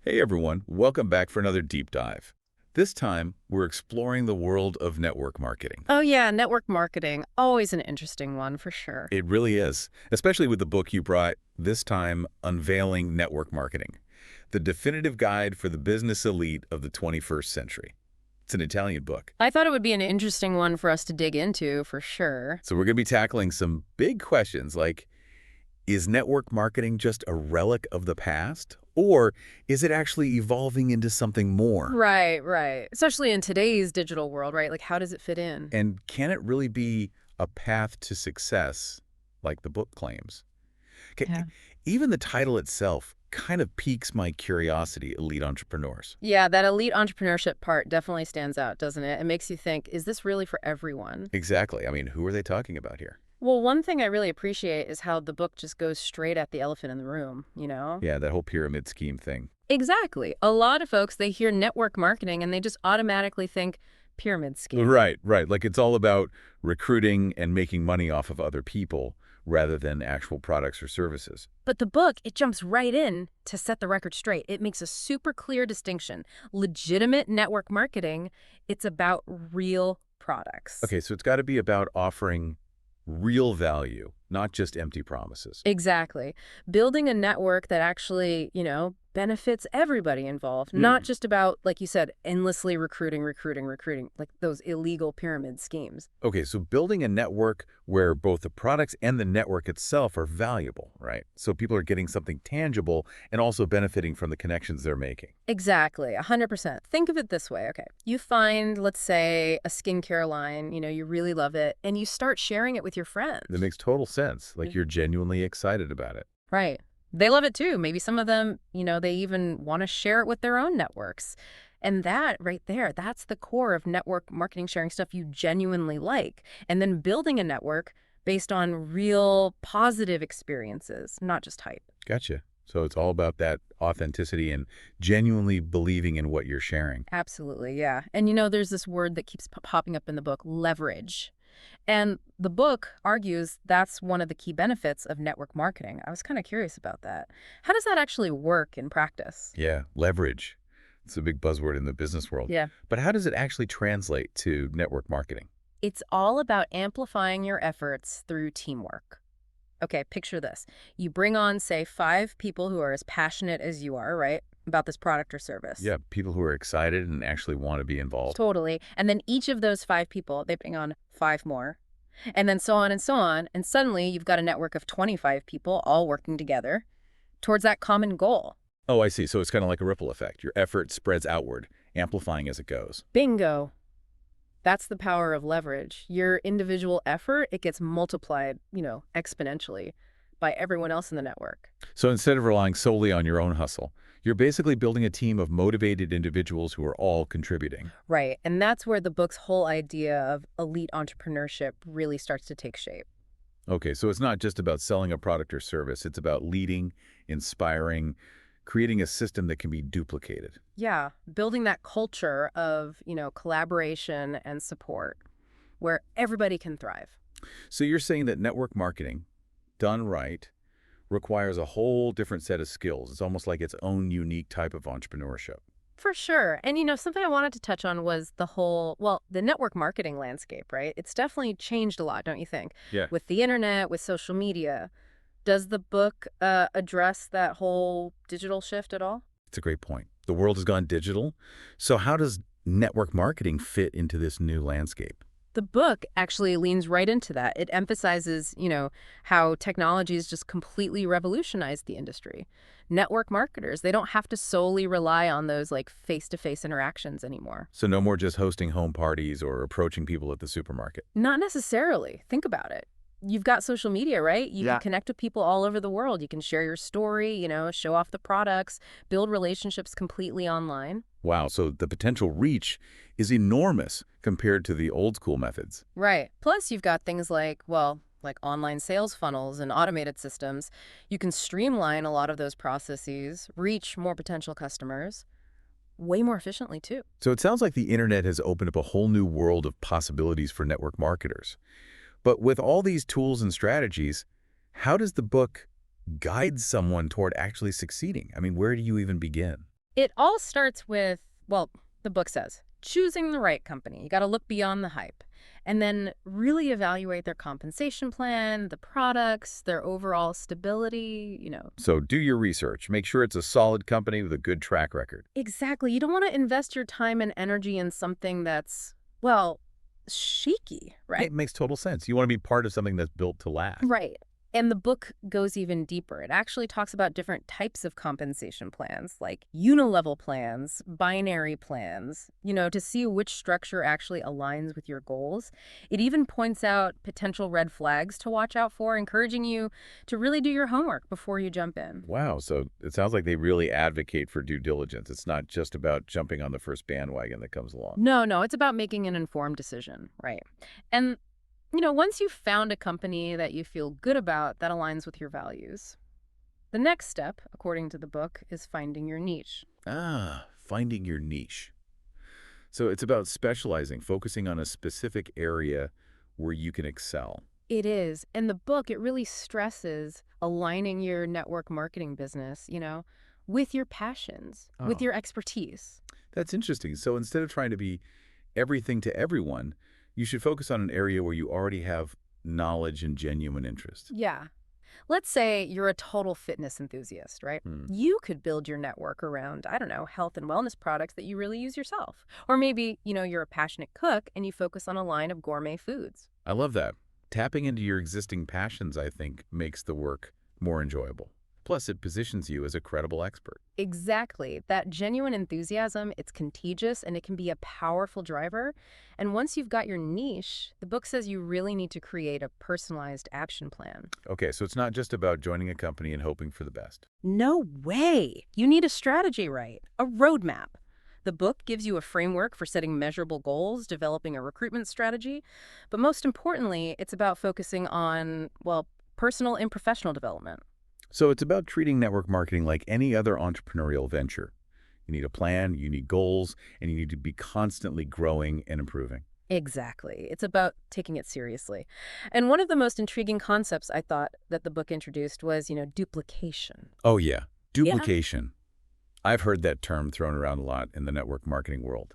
Hey everyone, welcome back for another deep dive. This time, we're exploring the world of network marketing. Oh yeah, network marketing. Always an interesting one for sure. It really is, especially with the book you brought, this time, Unveiling Network Marketing, the definitive guide for the business elite of the 21st century. It's an Italian book. I thought it would be an interesting one for us to dig into for sure. So we're going to be tackling some big questions like, is network marketing just a relic of the past? Or is it actually evolving into something more? Right. Especially in today's digital world, right? Like how does it fit in? And can it really be a path to success, like the book claims? Yeah. Even the title itself kind of piques my curiosity, elite entrepreneurs. Yeah, that elite entrepreneurship part definitely stands out, doesn't it? It makes you think, is this really for everyone? Exactly. I mean, who are they talking about here? Well, one thing I really appreciate is how the book just goes straight at the elephant in the room? Yeah, that whole pyramid scheme thing. Exactly. A lot of folks, they hear network marketing and they just automatically think pyramid scheme. Right. Like it's all about recruiting and making money off of other people rather than actual products or services. But the book, it jumps right in to set the record straight. It makes a super clear distinction. Legitimate network marketing, it's about real products. Okay, so it's got to be about offering real value, not just empty promises. Exactly. Building a network that actually benefits everybody involved, not just about, like you said, endlessly recruiting, like those illegal pyramid schemes. Okay, so building a network where both the products and the network itself are valuable, right? So people are getting something tangible and also benefiting from the connections they're making. Exactly, 100%. Think of it this way, okay. You find, let's say, a skincare line, you really love it, and you start sharing it with your That friends. makes total sense. Yeah. Like you're genuinely excited about it. Right. They love it too. Maybe some of them they even want to share it with their own networks. And that right there, that's the core of network marketing, sharing stuff you genuinely like. And then building a network based on real positive experiences, not just hype. Gotcha. So it's all about that authenticity and genuinely believing in what you're sharing. Absolutely, yeah. And there's this word that keeps popping up in the book, leverage. And the book argues that's one of the key benefits of network marketing. I was kind of curious about that. How does that actually work in practice? Yeah, leverage. It's a big buzzword in the business world. Yeah. But how does it actually translate to network marketing? It's all about amplifying your efforts through teamwork. Okay, picture this. You bring on, say, 5 people who are as passionate as you are, right, about this product or service. Yeah, people who are excited and actually want to be involved. Totally. And then each of those 5 people, they bring on 5 more. And then so on and so on. And suddenly you've got a network of 25 people all working together towards that common goal. Oh, I see. So it's kind of like a ripple effect. Your effort spreads outward, amplifying as it goes. Bingo. That's the power of leverage. Your individual effort, it gets multiplied exponentially by everyone else in the network. So instead of relying solely on your own hustle, you're basically building a team of motivated individuals who are all contributing. Right. And that's where the book's whole idea of elite entrepreneurship really starts to take shape. Okay, so it's not just about selling a product or service. It's about leading, inspiring, creating a system that can be duplicated. Yeah, building that culture of collaboration and support where everybody can thrive. So you're saying that network marketing, done right, requires a whole different set of skills. It's almost like its own unique type of entrepreneurship. For sure. And something I wanted to touch on was the network marketing landscape, right? It's definitely changed a lot, don't you think? Yeah. With the internet, with social media. Does the book address that whole digital shift at all? It's a great point. The world has gone digital. So how does network marketing fit into this new landscape? The book actually leans right into that. It emphasizes how technology has just completely revolutionized the industry. Network marketers, they don't have to solely rely on those like face-to-face interactions anymore. So no more just hosting home parties or approaching people at the supermarket. Not necessarily. Think about it. You've got social media, right? You can connect with people all over the world. You can share your story show off the products, build relationships completely online. Wow, so the potential reach is enormous compared to the old school methods. Right. Plus, you've got things like online sales funnels and automated systems. You can streamline a lot of those processes, reach more potential customers way more efficiently, too. So it sounds like the internet has opened up a whole new world of possibilities for network marketers. But with all these tools and strategies, how does the book guide someone toward actually succeeding? I mean, where do you even begin? It all starts with, well, the book says, choosing the right company. You got to look beyond the hype and then really evaluate their compensation plan, the products, their overall stability. So do your research. Make sure it's a solid company with a good track record. Exactly. You don't want to invest your time and energy in something that's, well, shaky, right? It makes total sense. You want to be part of something that's built to last. Right. And the book goes even deeper. It actually talks about different types of compensation plans, like unilevel plans, binary plans, to see which structure actually aligns with your goals. It even points out potential red flags to watch out for, encouraging you to really do your homework before you jump in. Wow, so it sounds like they really advocate for due diligence. It's not just about jumping on the first bandwagon that comes along. No, no, it's about making an informed decision, right? And once you've found a company that you feel good about that aligns with your values, the next step, according to the book, is finding your niche. Ah, finding your niche. So it's about specializing, focusing on a specific area where you can excel. It is. In the book, it really stresses aligning your network marketing business, with your passions, with Oh, your expertise. that's interesting. So instead of trying to be everything to everyone, you should focus on an area where you already have knowledge and genuine interest. Yeah. Let's say you're a total fitness enthusiast, right? Hmm. You could build your network around, I don't know, health and wellness products that you really use yourself. Or maybe, you're a passionate cook and you focus on a line of gourmet foods. I love that. Tapping into your existing passions, I think, makes the work more enjoyable. Plus, it positions you as a credible expert. Exactly. That genuine enthusiasm, it's contagious and it can be a powerful driver. And once you've got your niche, the book says you really need to create a personalized action plan. Okay, so it's not just about joining a company and hoping for the best. No way. You need a strategy, right? A roadmap. The book gives you a framework for setting measurable goals, developing a recruitment strategy, but most importantly, it's about focusing on, well, personal and professional development. So it's about treating network marketing like any other entrepreneurial venture. You need a plan, you need goals, and you need to be constantly growing and improving. Exactly. It's about taking it seriously. And one of the most intriguing concepts I thought that the book introduced was, duplication. Oh, yeah. Yeah. Duplication. I've heard that term thrown around a lot in the network marketing world,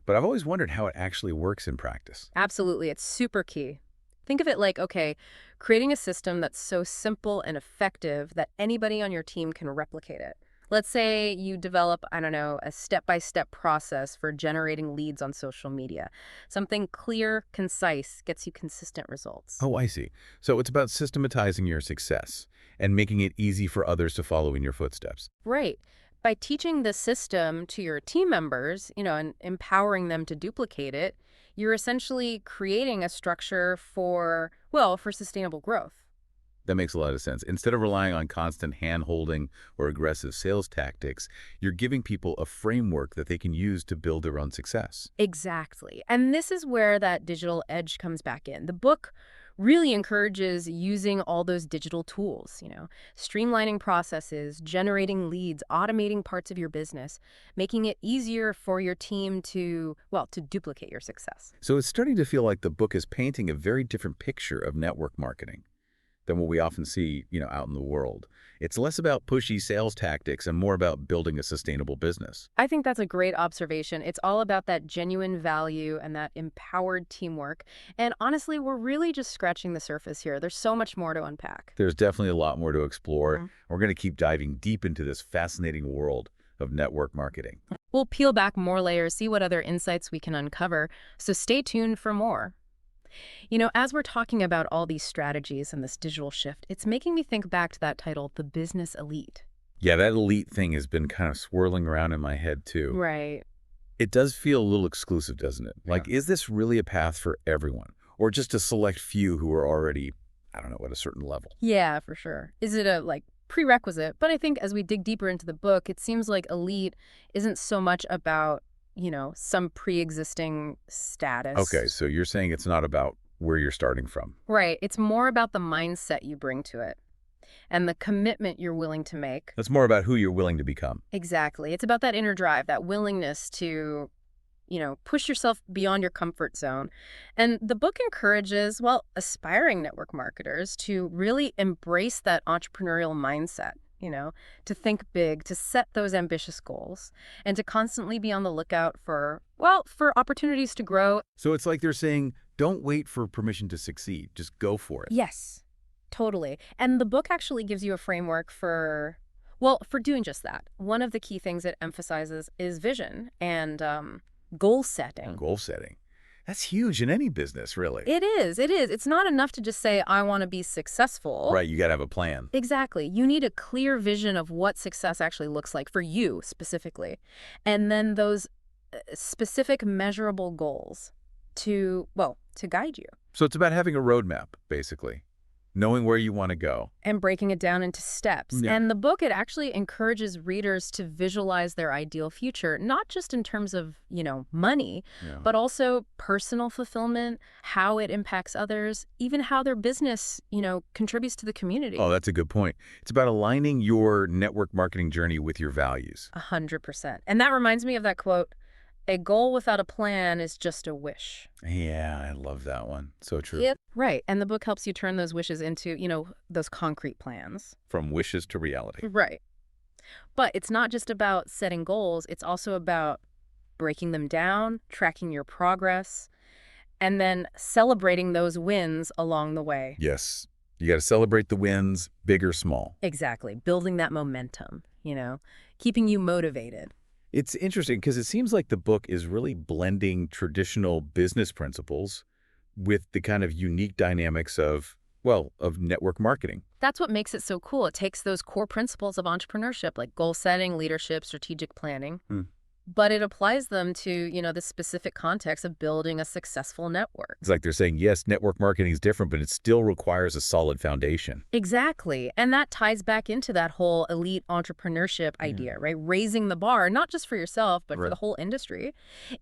but I've always wondered how it actually works in practice. Absolutely. It's super key. Think of it like, okay, creating a system that's so simple and effective that anybody on your team can replicate it. Let's say you develop, I don't know, a step-by-step process for generating leads on social media. Something clear, concise, gets you consistent results. Oh, I see. So it's about systematizing your success and making it easy for others to follow in your footsteps. Right. By teaching the system to your team members, and empowering them to duplicate it, you're essentially creating a structure for, well, for sustainable growth. That makes a lot of sense. Instead of relying on constant hand-holding or aggressive sales tactics, you're giving people a framework that they can use to build their own success. Exactly. And this is where that digital edge comes back in. The book really encourages using all those digital tools, streamlining processes, generating leads, automating parts of your business, making it easier for your team to, well, to duplicate your success. So it's starting to feel like the book is painting a very different picture of network marketing than what we often see, out in the world. It's less about pushy sales tactics and more about building a sustainable business. I think that's a great observation. It's all about that genuine value and that empowered teamwork. And honestly, we're really just scratching the surface here. There's so much more to unpack. There's definitely a lot more to explore. Mhm. We're going to keep diving deep into this fascinating world of network marketing. We'll peel back more layers, see what other insights we can uncover. So stay tuned for more. As we're talking about all these strategies and this digital shift, it's making me think back to that title, The Business Elite. Yeah, that elite thing has been kind of swirling around in my head too. Right. It does feel a little exclusive, doesn't it? Like, is this really a path for everyone? Or just a select few who are already, I don't know, at a certain level? Yeah, for sure. Is it a prerequisite? But I think as we dig deeper into the book, it seems like elite isn't so much about, some pre-existing Okay, status. so you're saying it's not about where you're starting from. Right. It's more about the mindset you bring to it and the commitment you're willing to make. That's more about who you're willing to become. Exactly. It's about that inner drive, that willingness to, push yourself beyond your comfort zone. And the book encourages, well, aspiring network marketers to really embrace that entrepreneurial mindset. to think big, to set those ambitious goals, and to constantly be on the lookout for, well, for opportunities to grow. So it's like they're saying, don't wait for permission to succeed. Just go for it. Yes, totally. And the book actually gives you a framework for, well, for doing just that. One of the key things it emphasizes is vision and goal setting. Goal setting. That's huge in any business, really. It is. It is. It's not enough to just say, I want to be successful. Right, you got to have a plan. Exactly. You need a clear vision of what success actually looks like for you specifically. And then those specific measurable goals to guide you. So it's about having a roadmap, basically. Knowing where you want to go. And breaking it down into steps. Yeah. And the book, it actually encourages readers to visualize their ideal future, not just in terms of, money, but also personal fulfillment, how it impacts others, even how their business, contributes to the community. Oh, that's a good point. It's about aligning your network marketing journey with your values. 100%. And that reminds me of that quote, "A goal without a plan is just a wish." Yeah, I love that one. So true. Yep. Right. And the book helps you turn those wishes into, those concrete plans. From wishes to reality. Right. But it's not just about setting goals. It's also about breaking them down, tracking your progress, and then celebrating those wins along the way. Yes. You got to celebrate the wins, big or small. Exactly. Building that momentum, keeping you motivated. It's interesting because it seems like the book is really blending traditional business principles with the kind of unique dynamics of network marketing. That's what makes it so cool. It takes those core principles of entrepreneurship, like goal setting, leadership, strategic planning, but it applies them to, the specific context of building a successful network. It's like they're saying, yes, network marketing is different, but it still requires a solid foundation. Exactly. And that ties back into that whole elite entrepreneurship idea, right? Raising the bar, not just for yourself, but for the whole industry.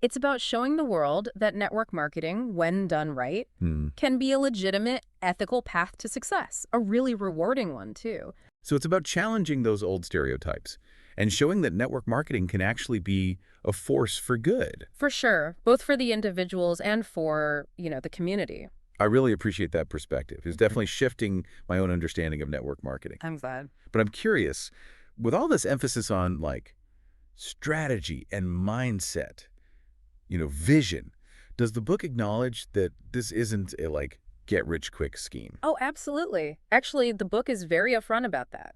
It's about showing the world that network marketing, when done right, can be a legitimate, ethical path to success, a really rewarding one, too. So it's about challenging those old stereotypes and showing that network marketing can actually be a force for good. For sure, both for the individuals and for, the community. I really appreciate that perspective. It's definitely shifting my own understanding of network marketing. I'm glad. But I'm curious, with all this emphasis on strategy and mindset, vision, does the book acknowledge that this isn't a get-rich-quick scheme? Oh, absolutely. Actually, the book is very upfront about that.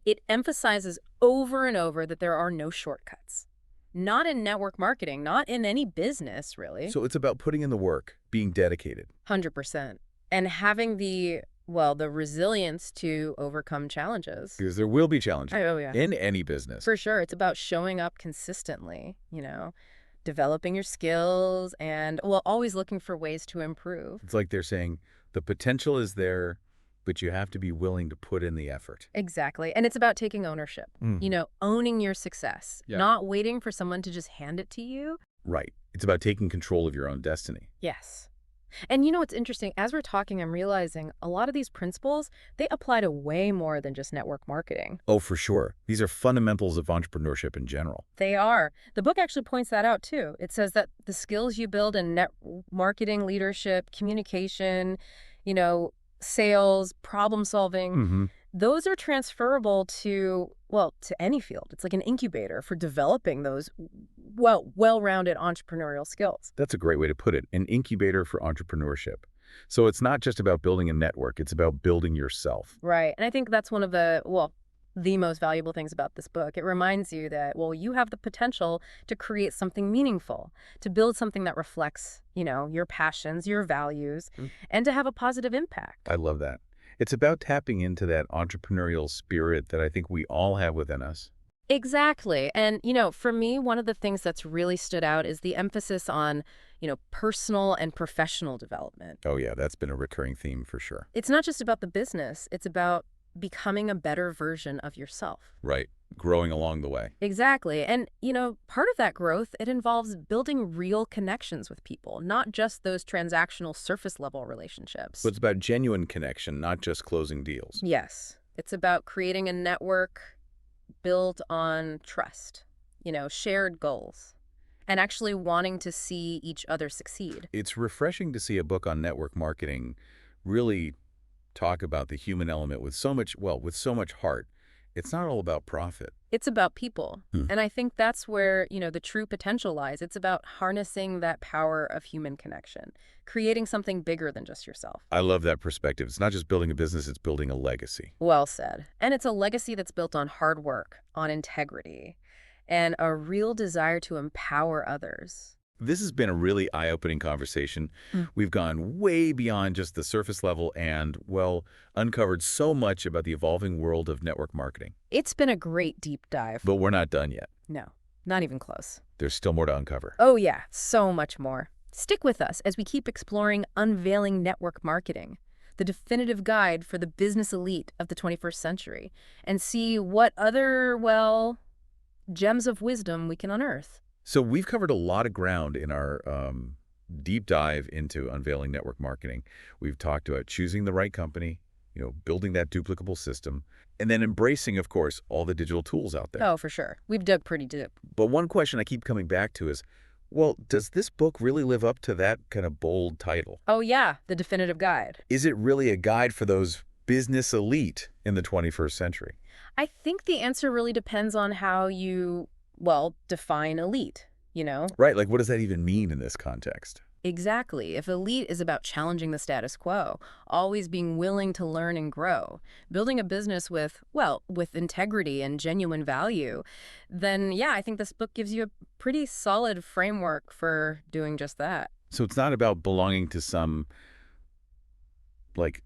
It emphasizes over and over that there are no shortcuts. Not in network marketing, not in any business, really. So it's about putting in the work, being dedicated. 100%. And having the resilience to overcome challenges. Because there will be challenges yeah. in any business. For sure. It's about showing up consistently, developing your skills and, always looking for ways to improve. It's like they're saying the potential is there, but you have to be willing to put in the effort. Exactly. And it's about taking ownership, owning your success, not waiting for someone to just hand it to you. Right. It's about taking control of your own destiny. Yes. And what's interesting, as we're talking, I'm realizing a lot of these principles, they apply to way more than just network marketing. Oh, for sure. These are fundamentals of entrepreneurship in general. They are. The book actually points that out, too. It says that the skills you build in net marketing, leadership, communication, sales, problem solving, those are transferable to any field. It's like an incubator for developing those well-rounded entrepreneurial skills. That's a great way to put it, an incubator for entrepreneurship. So it's not just about building a network, it's about building yourself. Right. And I think that's one of the most valuable things about this book. It reminds you that, you have the potential to create something meaningful, to build something that reflects, your passions, your values, and to have a positive impact. I love that. It's about tapping into that entrepreneurial spirit that I think we all have within us. Exactly. And, for me, one of the things that's really stood out is the emphasis on, personal and professional development. Oh, yeah, that's been a recurring theme for sure. It's not just about the business. It's about becoming a better version of yourself. Right. Growing along the way. Exactly. And, part of that growth, it involves building real connections with people, not just those transactional surface level relationships. But it's about genuine connection, not just closing deals. Yes. It's about creating a network built on trust, shared goals, and actually wanting to see each other succeed. It's refreshing to see a book on network marketing really talk about the human element with so much heart. It's not all about profit. It's about people. Hmm. And I think that's where, the true potential lies. It's about harnessing that power of human connection, creating something bigger than just yourself. I love that perspective. It's not just building a business, it's building a legacy. Well said. And it's a legacy that's built on hard work, on integrity, and a real desire to empower others. This has been a really eye-opening conversation. Mm. We've gone way beyond just the surface level and, well, uncovered so much about the evolving world of network marketing. It's been a great deep dive. But we're not done yet. No, not even close. There's still more to uncover. Oh yeah, so much more. Stick with us as we keep exploring Unveiling Network Marketing, the definitive guide for the business elite of the 21st century, and see what other, gems of wisdom we can unearth. So we've covered a lot of ground in our deep dive into unveiling network marketing. We've talked about choosing the right company, building that duplicable system, and then embracing, of course, all the digital tools out there. Oh, for sure. We've dug pretty deep. But one question I keep coming back to is, well, does this book really live up to that kind of bold title? Oh yeah, the definitive guide. Is it really a guide for those business elite in the 21st century? I think the answer really depends on how you, define elite, Right, like what does that even mean in this context? Exactly. If elite is about challenging the status quo, always being willing to learn and grow, building a business with integrity and genuine value, then yeah, I think this book gives you a pretty solid framework for doing just that. So it's not about belonging to some, like,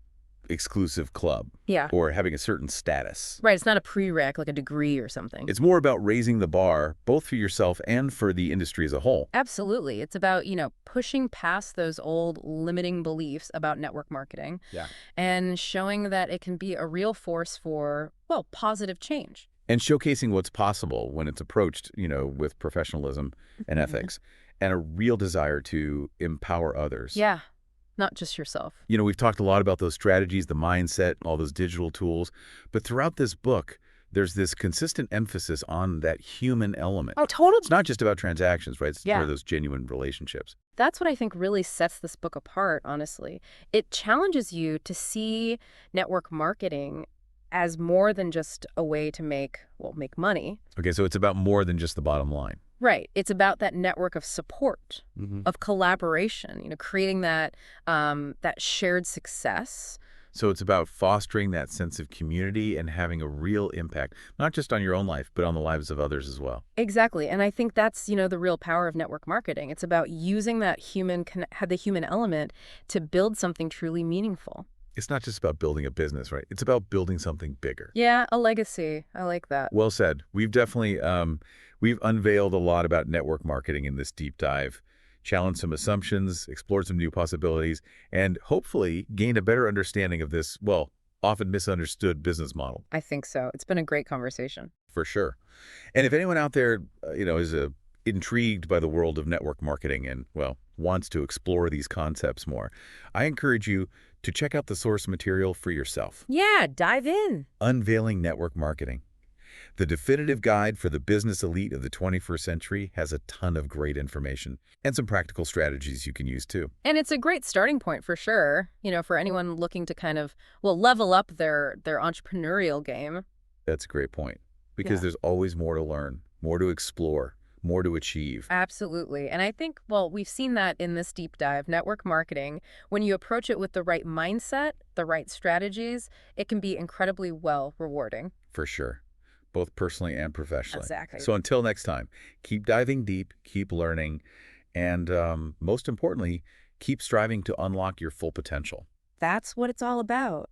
exclusive club Yeah. or having a certain status. Right. It's not a prereq like a degree or something. It's more about raising the bar, both for yourself and for the industry as a whole. Absolutely. It's about, pushing past those old limiting beliefs about network marketing Yeah. and showing that it can be a real force for, positive change. And showcasing what's possible when it's approached, with professionalism and ethics and a real desire to empower others. Yeah. Not just yourself. We've talked a lot about those strategies, the mindset, all those digital tools. But throughout this book, there's this consistent emphasis on that human element. Oh, totally. It's not just about transactions, right? It's Yeah. for those genuine relationships. That's what I think really sets this book apart, honestly. It challenges you to see network marketing as more than just a way to make money. Okay, so it's about more than just the bottom line. Right. It's about that network of support, of collaboration, creating that shared success. So it's about fostering that sense of community and having a real impact, not just on your own life, but on the lives of others as well. Exactly. And I think that's, the real power of network marketing. It's about using that the human element to build something truly meaningful. It's not just about building a business, right? It's about building something bigger. Yeah, a legacy. I like that. Well said. We've definitely we've unveiled a lot about network marketing in this deep dive, challenged some assumptions, explored some new possibilities, and hopefully gained a better understanding of this, often misunderstood business model. I think so. It's been a great conversation. For sure. And if anyone out there, is intrigued by the world of network marketing and, wants to explore these concepts more, I encourage you to check out the source material for yourself. Yeah, dive in. Unveiling Network Marketing. The definitive guide for the business elite of the 21st century has a ton of great information and some practical strategies you can use too. And it's a great starting point for sure, for anyone looking to kind of, level up their entrepreneurial game. That's a great point because Yeah. there's always more to learn, more to explore, more to achieve. Absolutely. And I think, we've seen that in this deep dive, network marketing, when you approach it with the right mindset, the right strategies, it can be incredibly rewarding. For sure, both personally and professionally. Exactly. So until next time, keep diving deep, keep learning, and most importantly, keep striving to unlock your full potential. That's what it's all about.